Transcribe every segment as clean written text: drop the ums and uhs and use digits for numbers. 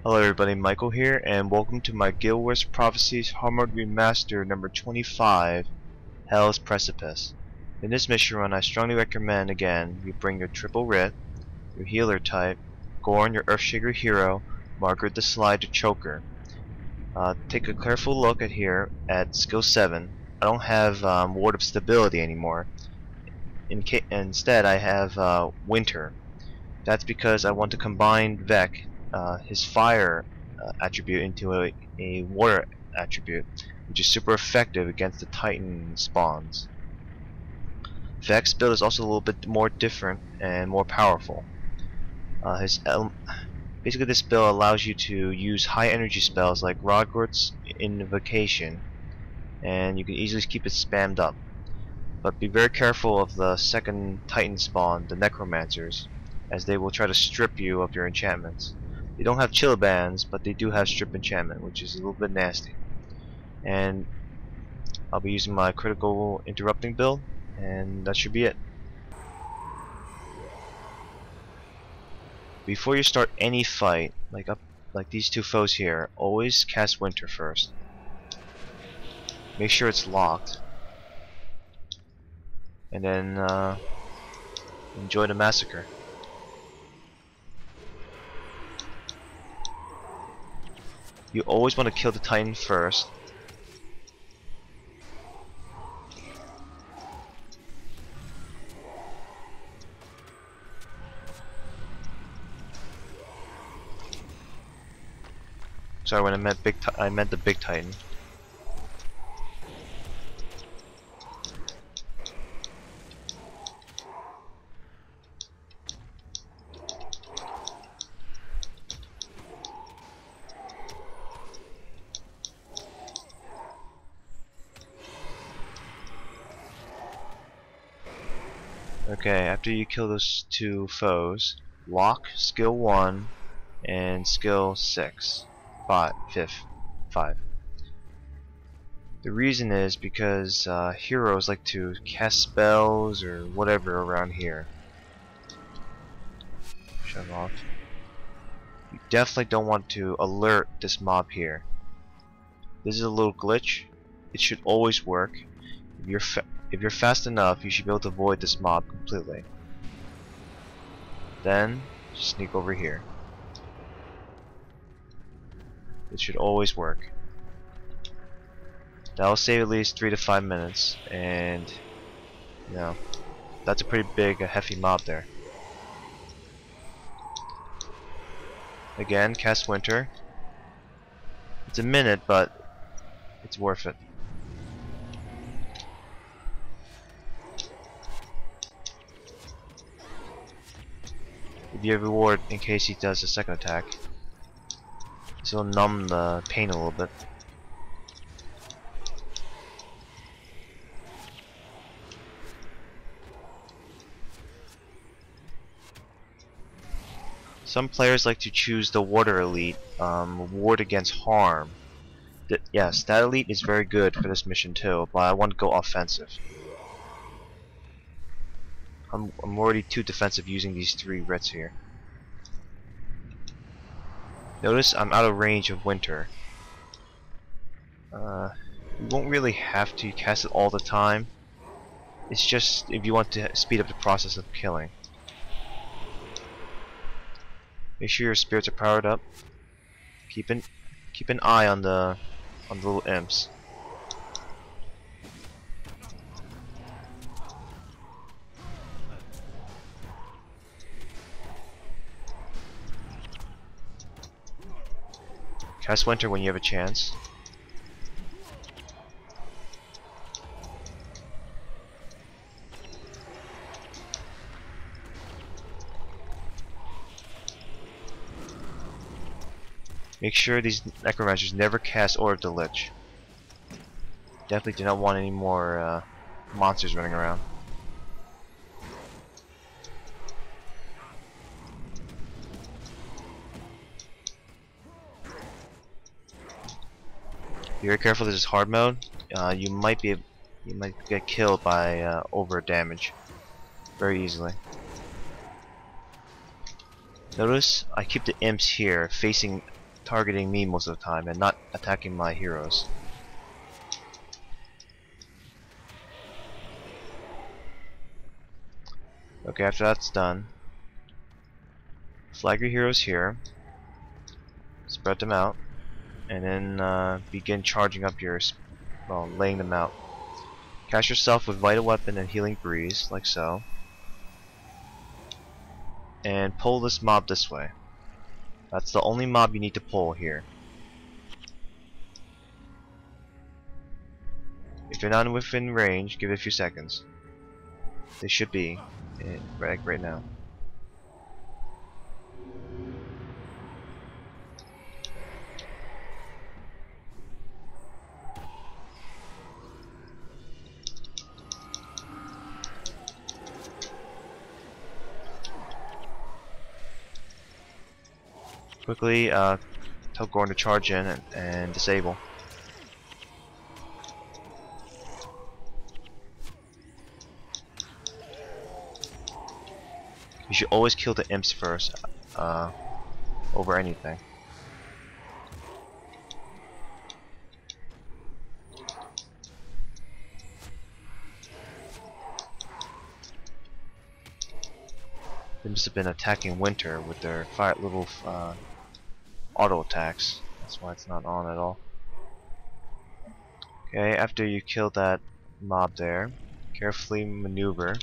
Hello everybody, Michael here, and welcome to my Guild Wars Prophecies Hard Remastered number 25, Hell's Precipice. In this mission run, I strongly recommend, again, you bring your triple writ, your healer type, Gorn, your Earthshaker hero, Margaret the Slide to choker. Take a careful look at here at skill 7. I don't have Ward of Stability anymore. Instead, I have Winter. That's because I want to combine Vec, his fire attribute, into a water attribute, which is super effective against the Titan spawns. Vec's build is also a little bit more different and more powerful. Basically, this build allows you to use high energy spells like Rodgort's Invocation, and you can easily keep it spammed up. But be very careful of the second Titan spawn, the Necromancers, as they will try to strip you of your enchantments. They don't have chill bands, but they do have strip enchantment, which is a little bit nasty. And I'll be using my critical interrupting build, and that should be it. Before you start any fight, like these two foes here, always cast Winter first. Make sure it's locked, and then enjoy the massacre. You always want to kill the Titan first. Sorry, when I meant I meant the big Titan. Okay, after you kill those two foes, lock skill 1 and skill 6. 5. The reason is because heroes like to cast spells or whatever around here. Shut off. You definitely don't want to alert this mob here. This is a little glitch. It should always work. If you're fast enough, you should be able to avoid this mob completely. Then sneak over here. It should always work. That'll save at least 3 to 5 minutes, and you know, that's a pretty big, hefty mob there. Again, cast Winter. It's a minute, but it's worth it. Give you a reward in case he does a second attack. This will numb the pain a little bit. Some players like to choose the Water Elite, Ward Against Harm. Yes, that elite is very good for this mission too, but I want to go offensive. I'm already too defensive using these 3 writs here. Notice I'm out of range of Winter. You won't really have to cast it all the time. It's just if you want to speed up the process of killing. Make sure your spirits are powered up. Keep an eye on the little imps. Cast Winter when you have a chance. Make sure these Necromancers never cast Orb the Lich. Definitely do not want any more monsters running around. Be very careful. This is hard mode. You might get killed by over damage very easily. Notice I keep the imps here facing targeting me most of the time and not attacking my heroes. Okay, after that's done, flag your heroes here, spread them out, and then begin charging up your, well, laying them out. Cast yourself with Vital Weapon and Healing Breeze, like so, and pull this mob this way. That's the only mob you need to pull here. If you're not within range, give it a few seconds. They should be right now. Quickly tell Gordon to charge in and disable. You should always kill the imps first over anything. They must have been attacking Winter with their little auto attacks. That's why it's not on at all. Okay, after you kill that mob there, carefully maneuver.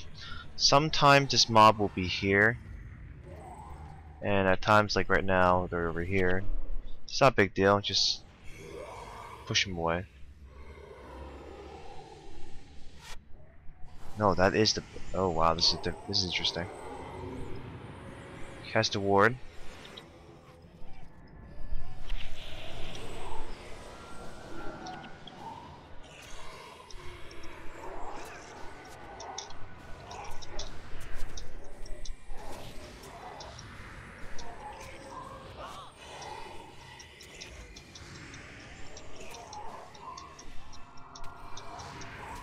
Sometimes this mob will be here, and at times, like right now, they're over here. It's not a big deal, just push them away. No, that is the. Oh wow, this is interesting. Cast a ward.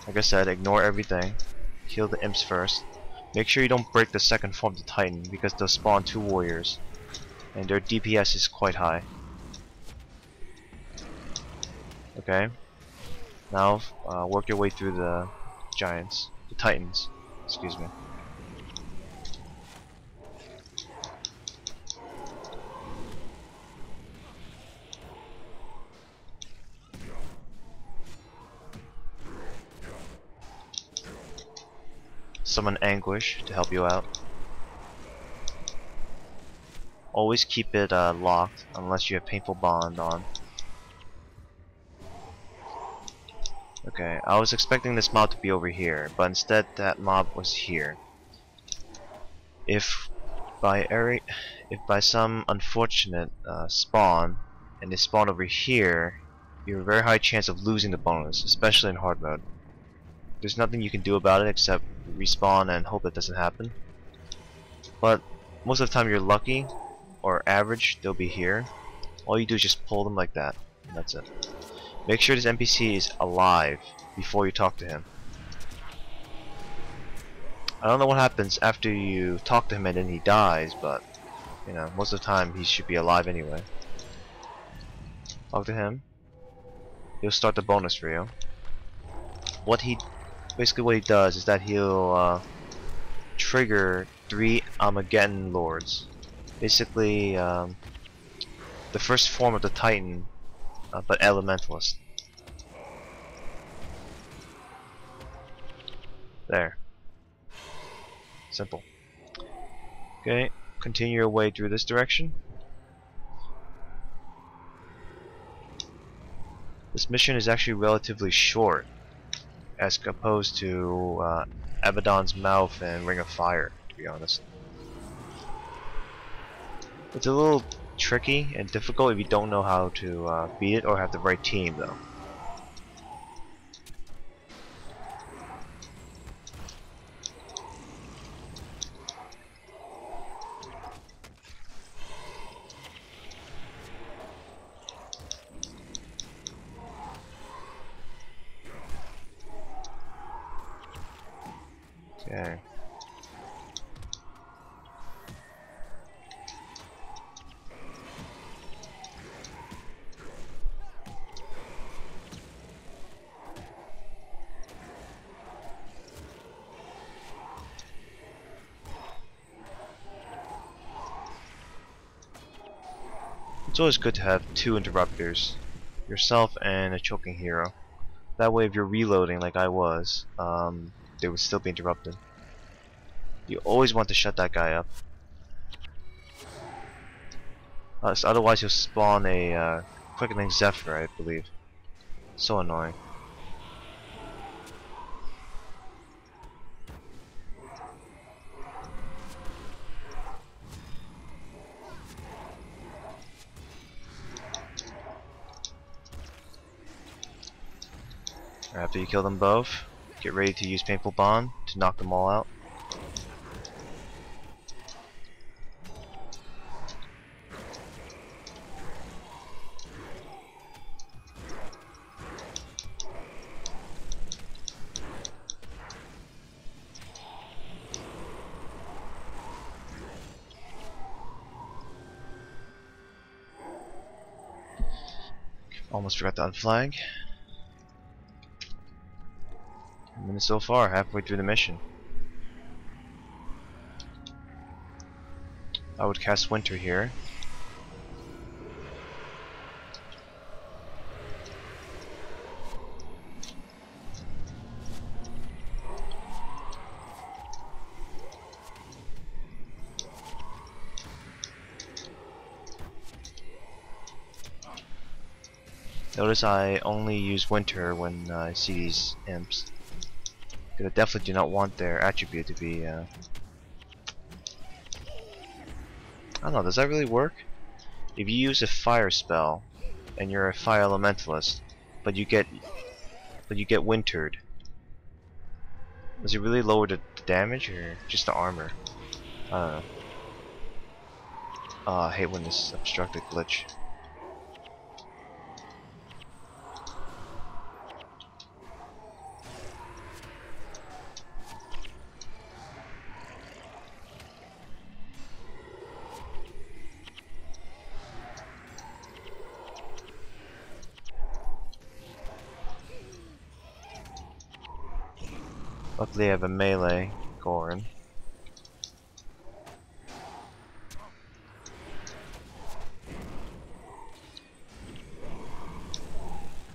Like I said, ignore everything. Kill the imps first. Make sure you don't break the second form to Titan because they'll spawn 2 warriors, and their DPS is quite high. Okay. Now work your way through the Titans. Excuse me. Summon Anguish to help you out. Always keep it locked unless you have Painful Bond on. Okay, I was expecting this mob to be over here, but instead that mob was here. If by some unfortunate spawn, and they spawn over here, you have a very high chance of losing the bonus, especially in hard mode. There's nothing you can do about it except respawn and hope it doesn't happen. But most of the time you're lucky or average, they'll be here. All you do is just pull them like that, and that's it. Make sure this NPC is alive before you talk to him. I don't know what happens after you talk to him and then he dies, but you know, most of the time he should be alive anyway. Talk to him. He'll start the bonus for you. Basically what he does is that he'll trigger 3 Armageddon Lords. Basically the first form of the Titan, but Elementalist. There. Simple. Okay, continue your way through this direction. This mission is actually relatively short as opposed to Abaddon's Mouth and Ring of Fire, to be honest. It's a little tricky and difficult if you don't know how to beat it or have the right team, though. Okay. It's always good to have two interrupters, yourself and a choking hero. That way if you're reloading like I was, they would still be interrupted. You always want to shut that guy up. So otherwise you'll spawn a quickening Zephyr, I believe. So annoying. After you kill them both, get ready to use Painful Bond to knock them all out. Almost forgot to unflag. A minute so far, halfway through the mission. I would cast Winter here. Notice I only use Winter when I see these imps. Because I definitely do not want their attribute to be I don't know, does that really work? If you use a fire spell and you're a fire elementalist, but you get wintered, does it really lower the damage or just the armor? I don't know. I hate when this obstructed glitch. Luckily I have a melee Gorin.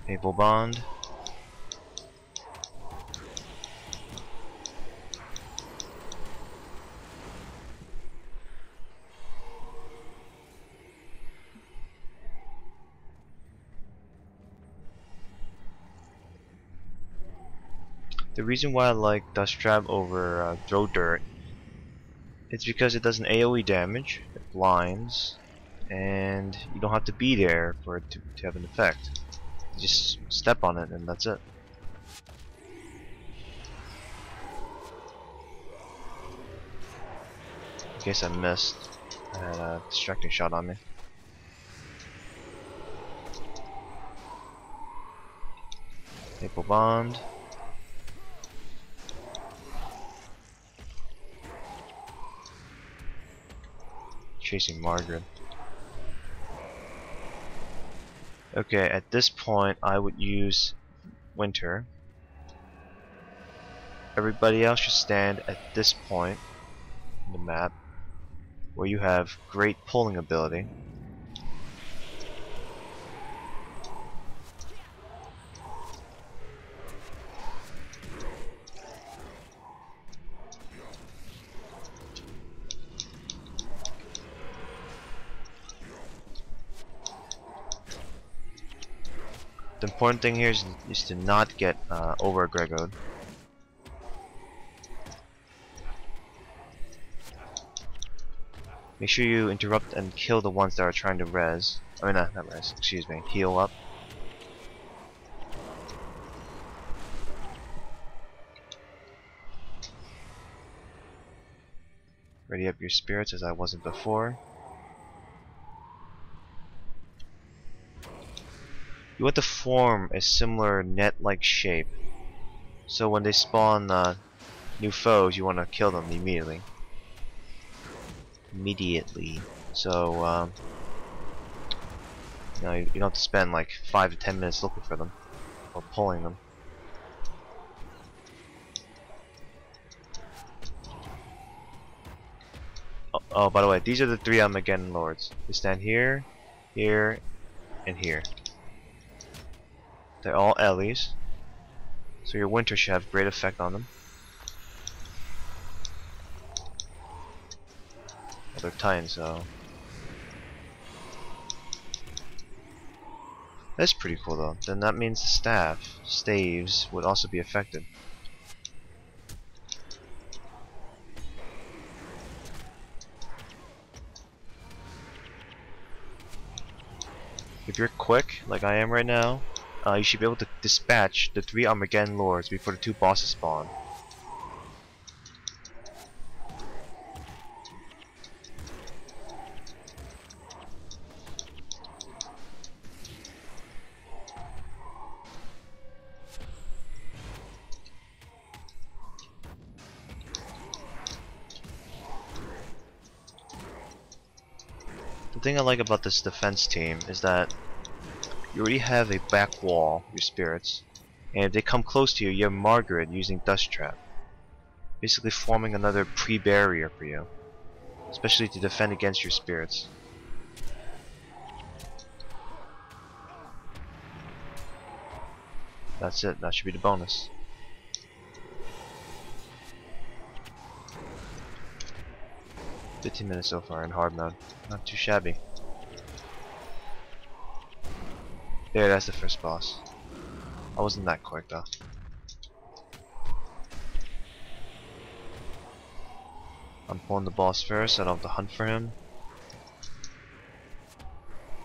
Painful Bond. The reason why I like Dust Trap over Throw Dirt is because it does an AoE damage, it blinds, and you don't have to be there for it to have an effect. You just step on it and that's it. In case I missed, I had a distracting shot on me. Maple Bond. Chasing Margaret. Okay, at this point I would use Winter. Everybody else should stand at this point in the map where you have great pulling ability. The important thing here is to not get over Gregoed. Make sure you interrupt and kill the ones that are trying to res. I mean, not res, excuse me, heal up. Ready up your spirits as I wasn't before. You want to form a similar net-like shape. So when they spawn new foes, you want to kill them immediately. So you know, you don't have to spend like 5 to 10 minutes looking for them or pulling them. Oh, by the way, these are the 3 Armageddon Lords. They stand here, here, and here. They're all Ellies, so your winter should have great effect on them. Well, they're Titans, so that's pretty cool though. Then that means the staves would also be affected. If you're quick, like I am right now, you should be able to dispatch the 3 Armageddon Lords before the 2 bosses spawn. The thing I like about this defense team is that you already have a back wall, your spirits, and if they come close to you, you have Margaret using Dust Trap, basically forming another pre-barrier for you, especially to defend against your spirits. That's it, that should be the bonus. $15 so far in hard mode, not too shabby. There, that's the first boss. I wasn't that quick though. I'm pulling the boss first, I don't have to hunt for him.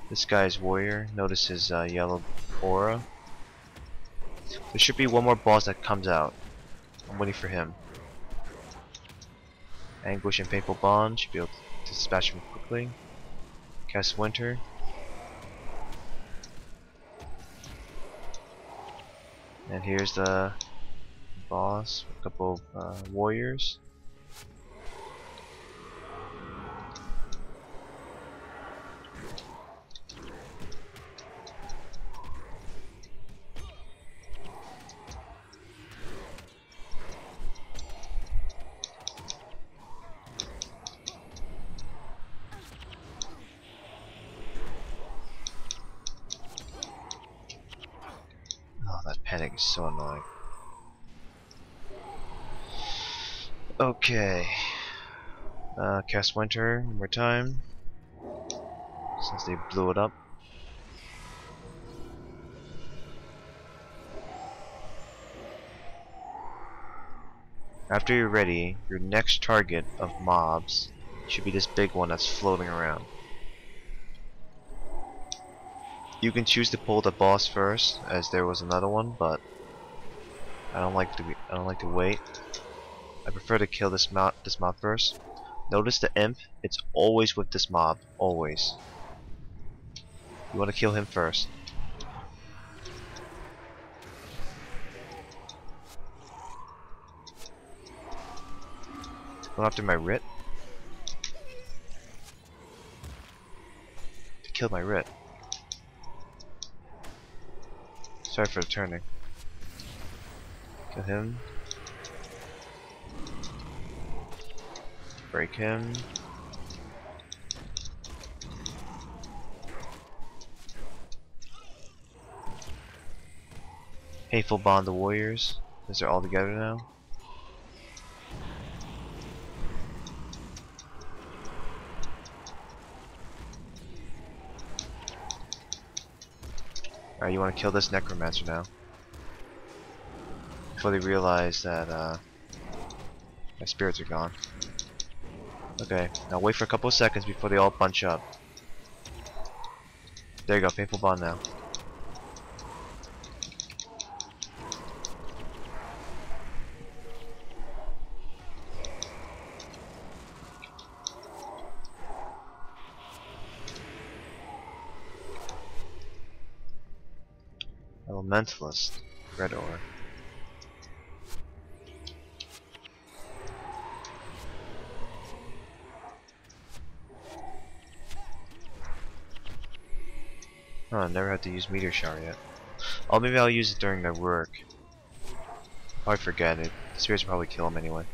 This guy's warrior, notice his yellow aura. There should be one more boss that comes out. I'm waiting for him. Anguish and Painful Bond, should be able to dispatch him quickly. Cast Winter. And here's the boss, a couple of warriors. That panic is so annoying. Okay. Cast Winter one more time. Since they blew it up. After you're ready, your next target of mobs should be this big one that's floating around. You can choose to pull the boss first, as there was another one, but I don't like to wait. I prefer to kill this mob first. Notice the imp; it's always with this mob, always. You want to kill him first. Going after my writ. To kill my writ. Sorry for the turning. Kill him. Break him. Hateful Bond the warriors, because they're all together now. Alright, you want to kill this necromancer now. Before they realize that my spirits are gone. Okay, now wait for a couple of seconds before they all bunch up. There you go, Faithful Bond now. Elementalist, red ore. Huh, never had to use Meteor Shower yet. Oh, maybe I'll use it during their work. Probably forget it. The spirits will probably kill him anyway.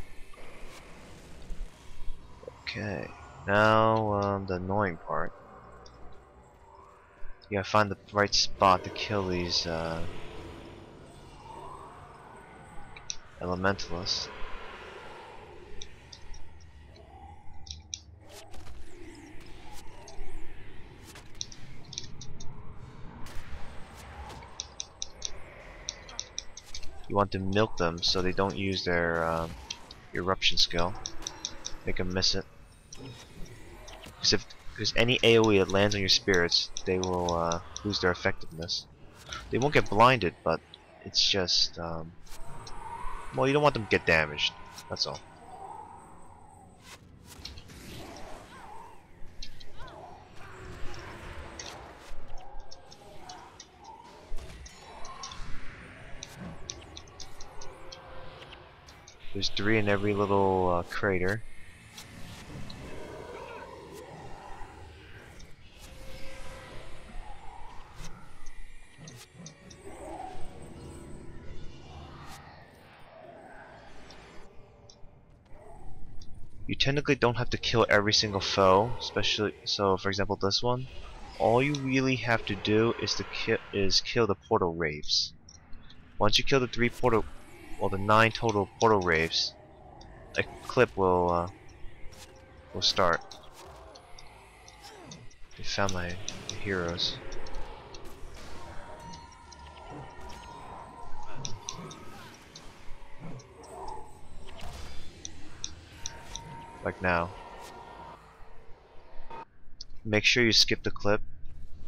Okay, now the annoying part. You gotta find the right spot to kill these elementalists. You want to milk them so they don't use their eruption skill. Make them miss it. Because any AoE that lands on your spirits, they will lose their effectiveness. They won't get blinded, but it's just well, you don't want them to get damaged. That's all. There's 3 in every little crater. You technically don't have to kill every single foe, especially so. For example, this one. All you really have to do is kill the portal wraiths. Once you kill the 9 total portal wraiths, a clip will start. I found my heroes. Like now. Make sure you skip the clip,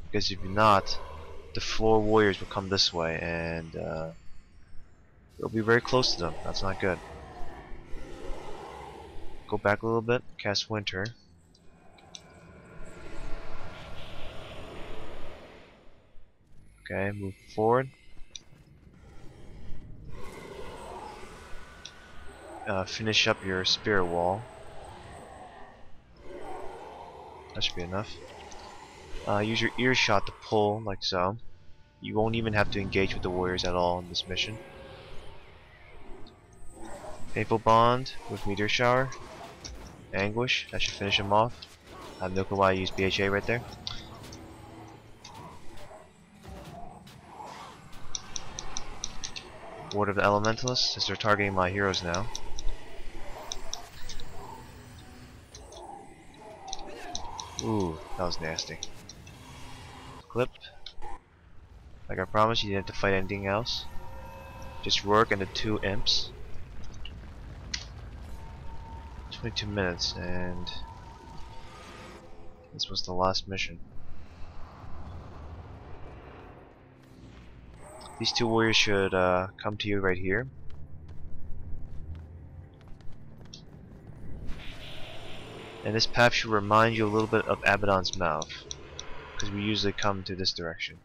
because if you're not, the floor warriors will come this way and you'll be very close to them. That's not good. Go back a little bit, cast Winter. Okay, move forward. Finish up your spirit wall. That should be enough. Use your earshot to pull, like so. You won't even have to engage with the warriors at all in this mission. Painful Bond with Meteor Shower. Anguish, that should finish him off. I have no clue why I used BHA right there. Ward of the Elementalists, since they're targeting my heroes now. Ooh, that was nasty. Clip. Like I promised, you didn't have to fight anything else. Just Rourke and the 2 imps. 22 minutes, and this was the last mission. These 2 warriors should come to you right here. And this path should remind you a little bit of Abaddon's Mouth, because we usually come to this direction.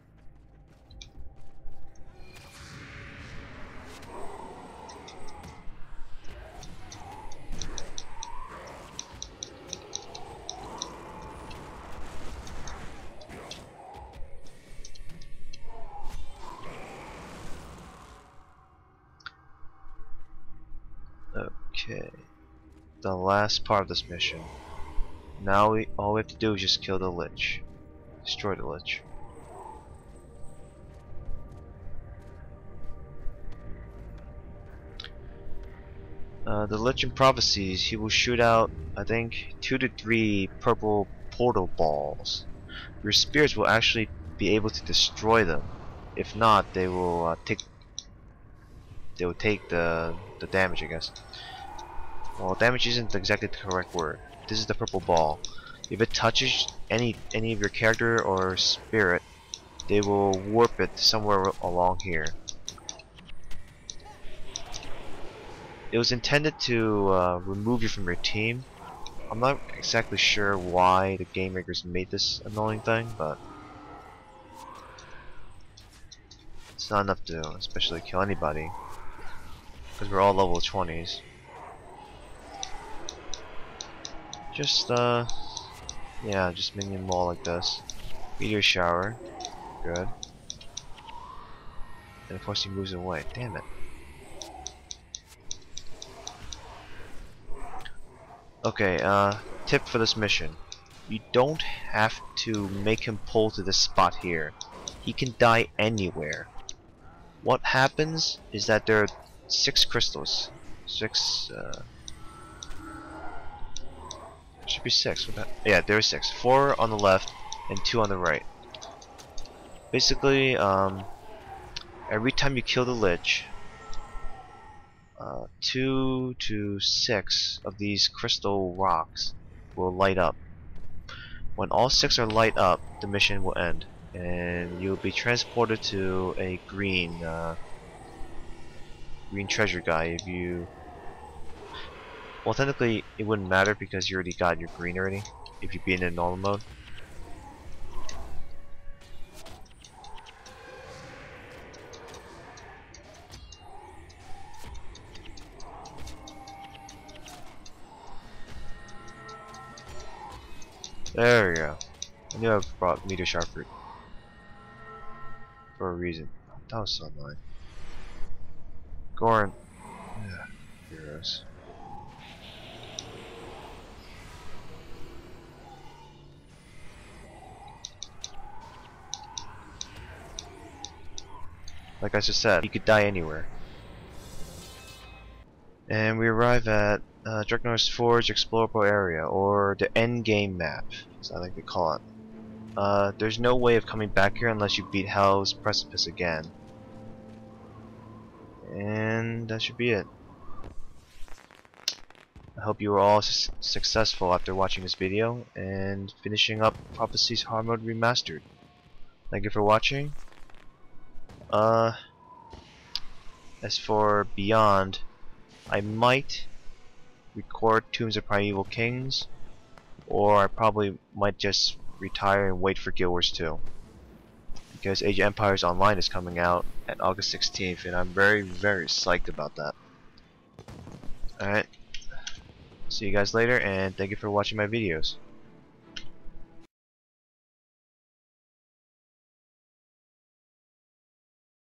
Okay, the last part of this mission. Now all we have to do is just kill the Lich. Destroy the Lich. The Lich in Prophecies, he will shoot out, I think, 2 to 3 purple portal balls. Your spirits will actually be able to destroy them. If not, they will take the damage, I guess. Well, damage isn't exactly the correct word. This is the purple ball. If it touches any of your character or spirit, they will warp it somewhere along here. It was intended to remove you from your team. I'm not exactly sure why the game makers made this annoying thing, but it's not enough to especially kill anybody, because we're all level 20s. Just yeah, just minion wall like this. Meteor shower, good. And of course he moves away. Damn it. Okay, tip for this mission. you don't have to make him pull to this spot here. He can die anywhere. What happens is that there are 6 crystals. 6, should be 6. Yeah, there are 6. 4 on the left and 2 on the right. Basically, every time you kill the Lich, 2 to 6 of these crystal rocks will light up. When all 6 are light up, the mission will end, and you'll be transported to a green treasure guy. If you, well, technically it wouldn't matter because you already got your green already. If you be in normal mode. There we go. I knew I brought meteor sharp fruit for a reason. That was so annoying. Goran. Yeah, heroes. Like I just said, you could die anywhere. And we arrive at Dreknor's Forge explorable area, or the end game map, as I like to call it. There's no way of coming back here unless you beat Hell's Precipice again. And that should be it. I hope you were all successful after watching this video and finishing up Prophecies Hard Mode Remastered. Thank you for watching. As for Beyond, I might record Tombs of Primeval Kings, or I probably might just retire and wait for Guild Wars 2. Because Age of Empires Online is coming out at August 16th, and I'm very, very psyched about that. Alright, see you guys later, and thank you for watching my videos.